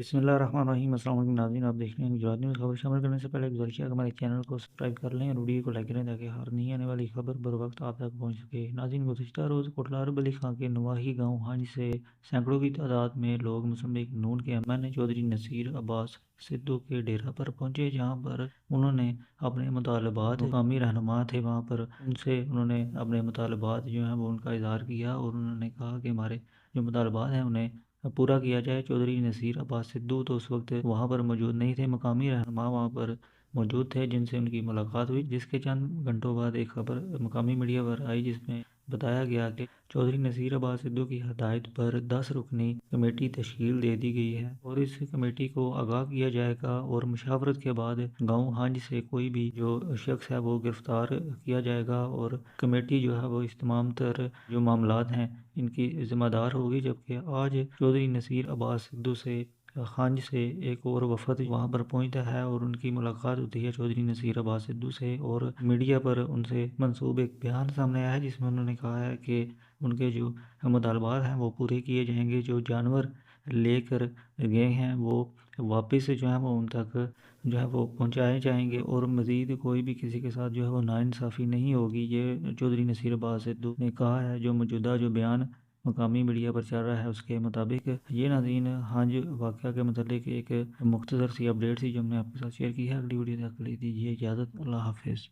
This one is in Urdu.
بسم اللہ الرحمن الرحیم۔ السلام علیکم ناظرین، آپ دیکھ رہے ہیں گجرات نیوز۔ خبر شامل کرنے سے پہلے گزارش ہے کہ ہمارے چینل کو سبسکرائب کر لیں اور ویڈیو کو لائک کریں تاکہ ہر نئی آنے والی خبر بر وقت آپ تک پہنچ سکے۔ ناظرین، گزشتہ روز کوٹلہ ارب علی خان کے نواحی گاؤں ہنج سے سینکڑوں کی تعداد میں لوگ مسلم نون کے ایم این اے چودھری نصیر عباس سدھو کے ڈیرہ پر پہنچے، جہاں پر انہوں نے اپنے مطالبات، مقامی رہنما تھے وہاں پر، ان سے انہوں نے اپنے مطالبات جو ہیں وہ ان کا اظہار کیا اور انہوں نے کہا کہ ہمارے جو مطالبات ہیں انہیں پورا کیا جائے۔ چودھری نصیر عباس سدھو تو اس وقت وہاں پر موجود نہیں تھے، مقامی رہنما وہاں پر موجود تھے جن سے ان کی ملاقات ہوئی، جس کے چند گھنٹوں بعد ایک خبر مقامی میڈیا پر آئی جس میں بتایا گیا کہ چودھری نصیر عباس سدھو کی ہدایت پر 10 رکنی کمیٹی تشکیل دے دی گئی ہے اور اس کمیٹی کو آگاہ کیا جائے گا اور مشاورت کے بعد گاؤں ہنج سے کوئی بھی جو شخص ہے وہ گرفتار کیا جائے گا اور کمیٹی جو ہے وہ اس تمام تر جو معاملات ہیں ان کی ذمہ دار ہوگی۔ جبکہ آج چودھری نصیر عباس سدھو سے خانج سے ایک اور وفد وہاں پر پہنچتا ہے اور ان کی ملاقات ہوتی ہے چودھری نصیر عباس سدھو سے، اور میڈیا پر ان سے منسوب ایک بیان سامنے آیا ہے جس میں انہوں نے کہا ہے کہ ان کے جو مطالبات ہیں وہ پورے کیے جائیں گے، جو جانور لے کر گئے ہیں وہ واپس جو ہے وہ ان تک جو ہے وہ پہنچائے جائیں گے اور مزید کوئی بھی کسی کے ساتھ جو ہے وہ ناانصافی نہیں ہوگی، یہ چودھری نصیر عباس سدھو نے کہا ہے۔ جو موجودہ جو بیان مقامی میڈیا پر چل رہا ہے اس کے مطابق یہ ناظرین ہنج واقعہ کے متعلق ایک مختصر سی اپڈیٹ تھی جو ہم نے آپ کے ساتھ شیئر کی ہے۔ اگلی ویڈیو تک کے لیے دیجیے اجازت، اللہ حافظ۔